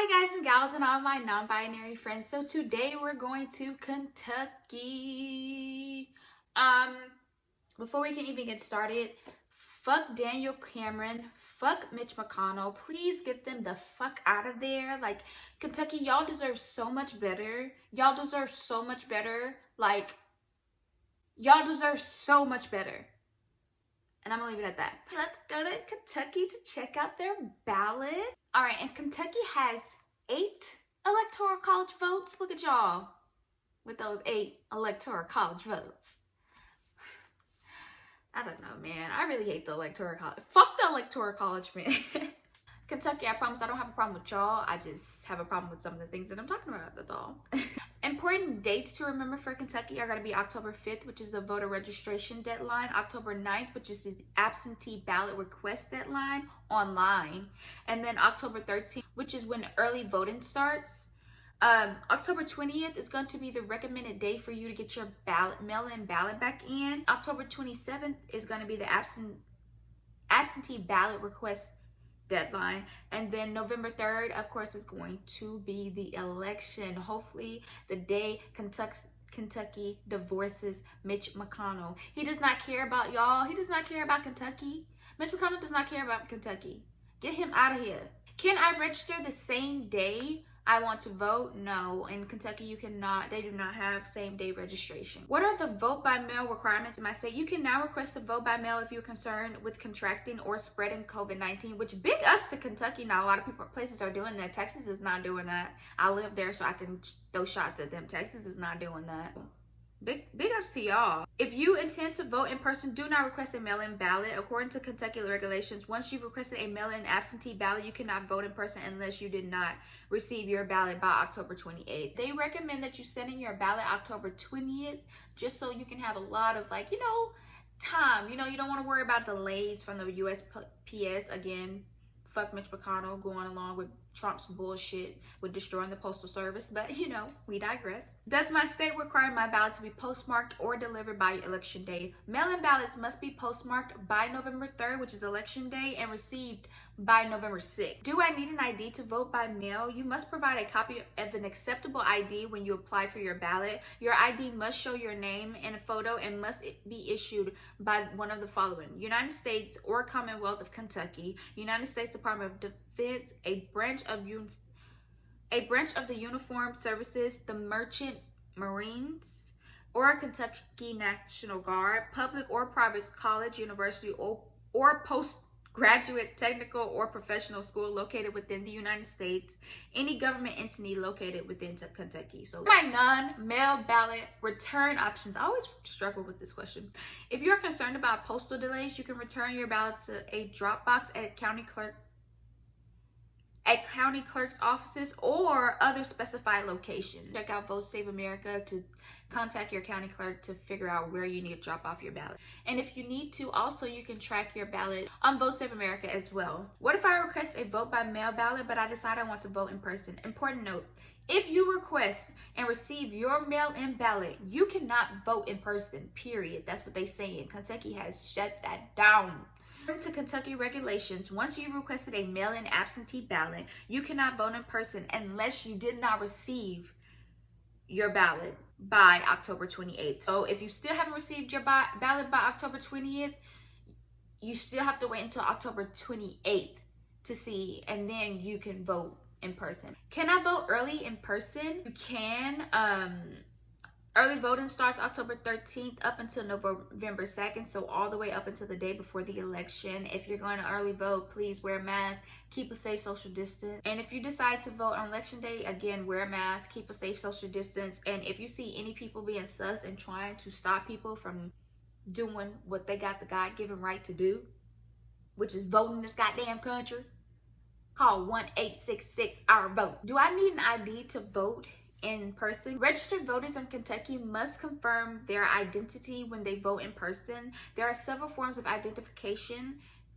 Hi guys and gals and all my non-binary friends. So today we're going to Kentucky. Before we can even get started, fuck Daniel Cameron, fuck Mitch McConnell. Please get them the fuck out of there. Like, Kentucky, y'all deserve so much better. Y'all deserve so much better. Like, y'all deserve so much better. And I'm gonna leave it at that. Let's go to Kentucky to check out their ballot. All right, and Kentucky has 8 electoral college votes. Look at y'all with those 8 electoral college votes. I don't know, man. I really hate the electoral college. Fuck the electoral college, man. Kentucky, I promise I don't have a problem with y'all. I just have a problem with some of the things that I'm talking about. That's all. Important dates to remember for Kentucky are going to be October 5th, which is the voter registration deadline, October 9th, which is the absentee ballot request deadline online, and then October 13th, which is when early voting starts. October 20th is going to be the recommended day for you to get your mail-in ballot back in. October 27th is going to be the absentee ballot request deadline, and then November 3rd, of course, is going to be the election. Hopefully the day Kentucky divorces Mitch McConnell. He does not care about y'all. He does not care about Kentucky. Mitch McConnell does not care about Kentucky. Get him out of here. Can I register the same day I want to vote? No. In Kentucky, you cannot. They do not have same day registration. What are the vote by mail requirements in my state? You can now request a vote by mail if you're concerned with contracting or spreading COVID-19, which big ups to Kentucky. Now, a lot of places are doing that. Texas is not doing that. I live there, so I can throw shots at them. Texas is not doing that. Big ups to y'all. If you intend to vote in person, do not request a mail-in ballot. According to Kentucky regulations, once you've requested a mail-in absentee ballot, you cannot vote in person unless you did not receive your ballot by October 28th. They recommend that you send in your ballot October 20th, just so you can have a lot of, like, time. You don't want to worry about delays from the USPS. Again, fuck Mitch McConnell going along with Trump's bullshit with destroying the postal service, but we digress. Does my state require my ballot to be postmarked or delivered by election day? Mail-in ballots must be postmarked by November 3rd, which is election day, and received by November 6th. Do I need an ID to vote by mail? You must provide a copy of an acceptable ID when you apply for your ballot. Your ID must show your name and a photo and must be issued by one of the following: United States or Commonwealth of Kentucky, United States Department of Defense, a branch of the Uniformed Services, the Merchant Marines, or Kentucky National Guard, public or private college, university, or postgraduate technical or professional school located within the United States, any government entity located within Kentucky. So my non-mail ballot return options. I always struggle with this question. If you're concerned about postal delays, you can return your ballot to a drop box at county clerk's offices or other specified locations. Check out Vote Save America to contact your county clerk to figure out where you need to drop off your ballot. And if you need to, also you can track your ballot on Vote Save America as well. What if I request a vote by mail ballot, but I decide I want to vote in person? Important note: if you request and receive your mail-in ballot, you cannot vote in person, period. That's what they say, and Kentucky has shut that down. According to Kentucky regulations, once you requested a mail-in absentee ballot, you cannot vote in person unless you did not receive your ballot by October 28th. So if you still haven't received your ballot by October 20th, you still have to wait until October 28th to see, and then you can vote in person. Can I vote early in person? You can. Early voting starts October 13th up until November 2nd, so all the way up until the day before the election. If you're going to early vote, please wear a mask, keep a safe social distance. And if you decide to vote on election day, again, wear a mask, keep a safe social distance. And if you see any people being sus and trying to stop people from doing what they got the God-given right to do, which is voting in this goddamn country, call 1-866-OUR-VOTE. Do I need an ID to vote in person? Registered voters in Kentucky must confirm their identity when they vote in person. There are several forms of identification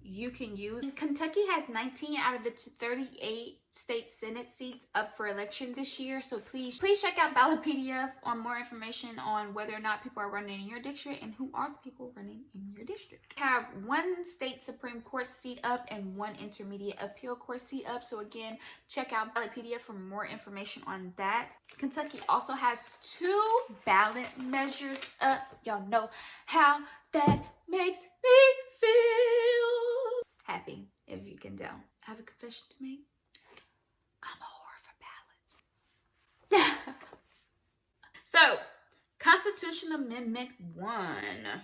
you can use. Kentucky has 19 out of its 38 state Senate seats up for election this year. So please check out Ballotpedia on more information on whether or not people are running in your district and who are the people running in your district. We have one state Supreme Court seat up and one intermediate appeal court seat up. So again, check out Ballotpedia for more information on that. Kentucky also has 2 ballot measures up. Y'all know how that makes me feel happy, if you can tell. I have a confession to make. I'm a whore for ballots. So, Constitution Amendment 1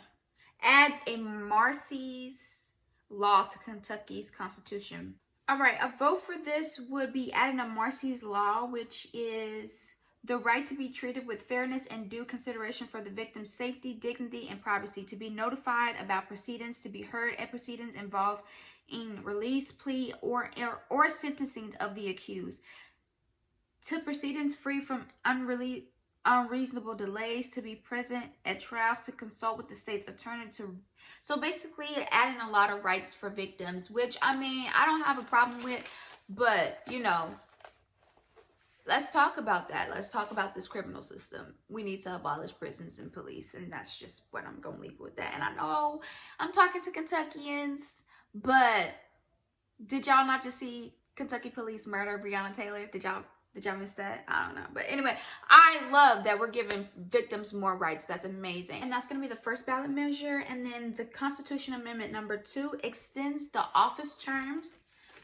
adds a Marsy's Law to Kentucky's Constitution. All right, a vote for this would be adding a Marsy's Law, which is the right to be treated with fairness and due consideration for the victim's safety, dignity, and privacy, to be notified about proceedings, to be heard at proceedings involved in release, plea, or sentencing of the accused, to proceedings free from unreasonable delays, to be present at trials, to consult with the state's attorney. So basically adding a lot of rights for victims, which I mean, I don't have a problem with, but you know, let's talk about that. Let's talk about this criminal system. We need to abolish prisons and police, and that's just what I'm going to leave with that. And I know I'm talking to Kentuckians, but did y'all not just see Kentucky police murder Breonna Taylor? Did y'all miss that? I don't know. But anyway, I love that we're giving victims more rights. That's amazing. And that's going to be the first ballot measure. And then the Constitution Amendment number 2 extends the office terms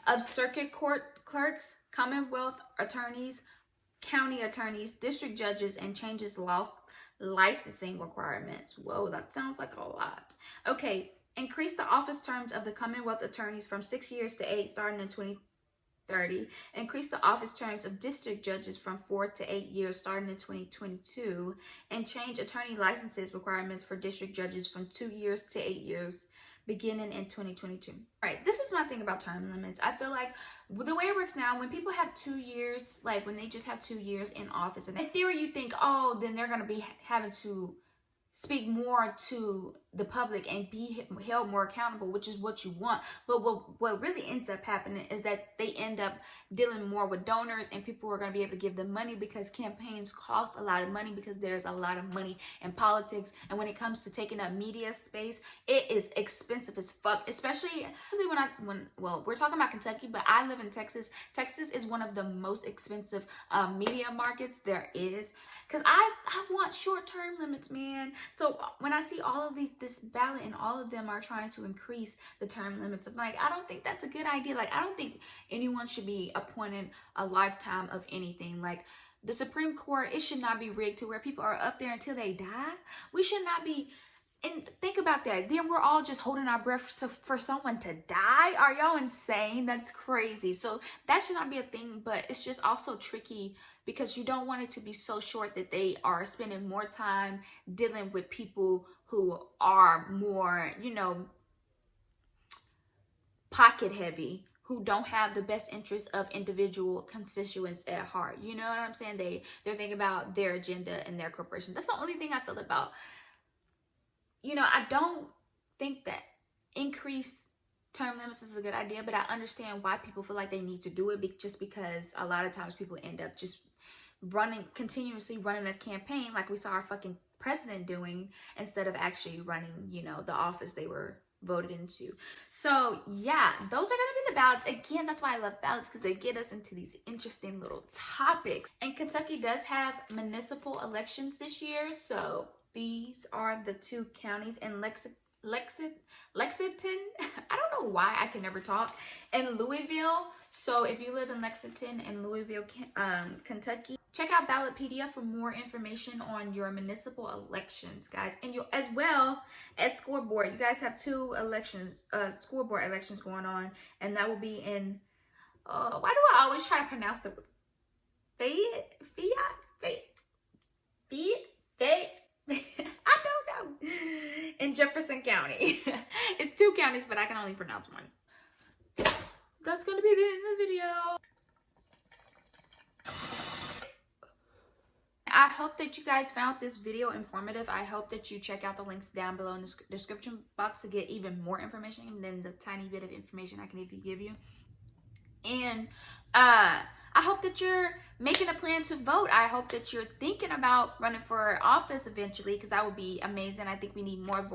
of circuit court clerks, Commonwealth attorneys, county attorneys, district judges, and changes licensing requirements. Whoa, that sounds like a lot. Okay, increase the office terms of the Commonwealth attorneys from 6 years to 8 starting in 2030. Increase the office terms of district judges from 4 to 8 years starting in 2022. And change attorney licenses requirements for district judges from 2 years to 8 years beginning in 2022. All right, this is my thing about term limits. I feel like the way it works now, when people have 2 years, like when they just have 2 years in office, and in theory you think, oh, then they're going to be having to speak more to the public and be held more accountable, which is what you want. But what really ends up happening is that they end up dealing more with donors, and people are going to be able to give them money, because campaigns cost a lot of money, because there's a lot of money in politics. And when it comes to taking up media space, it is expensive as fuck, especially when we're talking about Kentucky, but I live in Texas. Texas is one of the most expensive media markets there is, because I want short-term limits, man. So when I see all of this ballot and all of them are trying to increase the term limits, I'm like, I don't think that's a good idea. Like, I don't think anyone should be appointed a lifetime of anything. Like, the Supreme Court, it should not be rigged to where people are up there until they die. We should not be. And think about that. Then we're all just holding our breath for someone to die. Are y'all insane? That's crazy. So that should not be a thing, but it's just also tricky, because you don't want it to be so short that they are spending more time dealing with people who are more, you know, pocket heavy, who don't have the best interests of individual constituents at heart. You know what I'm saying? They're thinking about their agenda and their corporation. That's the only thing I feel about. You know, I don't think that increased term limits is a good idea, but I understand why people feel like they need to do it, just because a lot of times people end up just continuously running a campaign like we saw our fucking president doing, instead of actually running, you know, the office they were voted into. So yeah, those are gonna be the ballots. Again, that's why I love ballots, because they get us into these interesting little topics. And Kentucky does have municipal elections this year, so these are the 2 counties in Lexington. I don't know why I can never talk. And Louisville. So if you live in Lexington and Louisville, Kentucky, check out Ballotpedia for more information on your municipal elections, guys. And you, as well as scoreboard, you guys have 2 elections, scoreboard elections going on, and that will be in. Why do I always try to pronounce the I don't know. In Jefferson County. It's 2 counties, but I can only pronounce one. That's gonna be the end of the video. I hope that you guys found this video informative. I hope that you check out the links down below in the description box to get even more information than the tiny bit of information I can even give you. And I hope that you're making a plan to vote. I hope that you're thinking about running for office eventually, because that would be amazing. I think we need more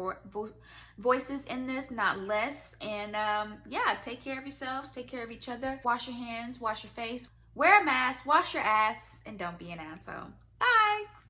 voices in this, not less. And yeah, take care of yourselves, take care of each other, wash your hands, wash your face, wear a mask, wash your ass, and don't be an asshole. Bye.